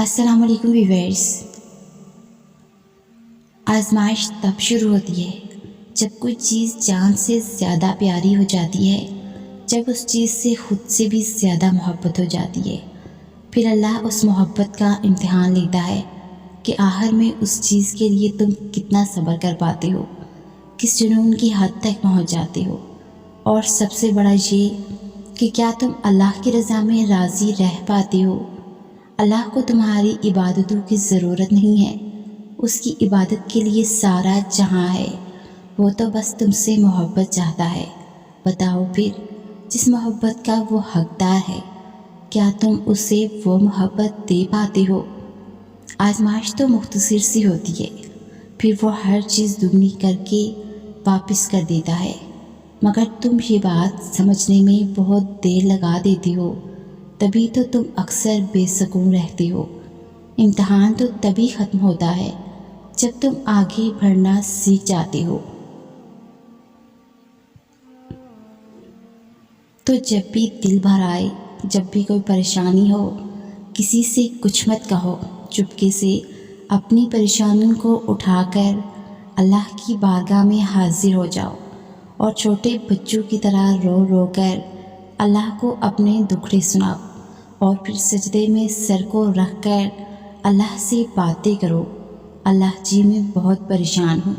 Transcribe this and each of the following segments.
السلام علیکم ویورز۔ آزمائش تب شروع ہوتی ہے جب کوئی چیز جان سے زیادہ پیاری ہو جاتی ہے، جب اس چیز سے خود سے بھی زیادہ محبت ہو جاتی ہے۔ پھر اللہ اس محبت کا امتحان لیتا ہے کہ آخر میں اس چیز کے لیے تم کتنا صبر کر پاتے ہو، کس جنون کی حد تک پہنچ جاتے ہو، اور سب سے بڑا یہ کہ کیا تم اللہ کی رضا میں راضی رہ پاتے ہو۔ اللہ کو تمہاری عبادتوں کی ضرورت نہیں ہے، اس کی عبادت کے لیے سارا جہاں ہے، وہ تو بس تم سے محبت چاہتا ہے۔ بتاؤ پھر، جس محبت کا وہ حقدار ہے، کیا تم اسے وہ محبت دے پاتے ہو؟ آزمائش تو مختصر سی ہوتی ہے، پھر وہ ہر چیز دگنی کر کے واپس کر دیتا ہے، مگر تم یہ بات سمجھنے میں بہت دیر لگا دیتے ہو، تبھی تو تم اکثر بے سکون رہتے ہو۔ امتحان تو تبھی ختم ہوتا ہے جب تم آگے بڑھنا سیکھ جاتے ہو۔ تو جب بھی دل بھر آئے، جب بھی کوئی پریشانی ہو، کسی سے کچھ مت کہو، چپکے سے اپنی پریشانیوں کو اٹھا کر اللہ کی بارگاہ میں حاضر ہو جاؤ، اور چھوٹے بچوں کی طرح رو رو کر اللہ کو اپنے دکھڑے سناؤ، اور پھر سجدے میں سر کو رکھ کر اللہ سے باتیں کرو۔ اللہ جی، میں بہت پریشان ہوں،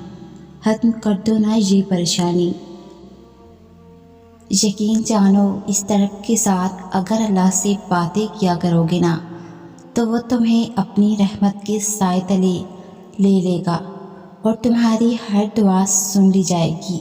ختم کر دو نا یہ پریشانی۔ یقین جانو، اس طرح کے ساتھ اگر اللہ سے باتیں کیا کرو گے نا، تو وہ تمہیں اپنی رحمت کے سائے تلے لے لے گا، اور تمہاری ہر دعا سن لی جائے گی۔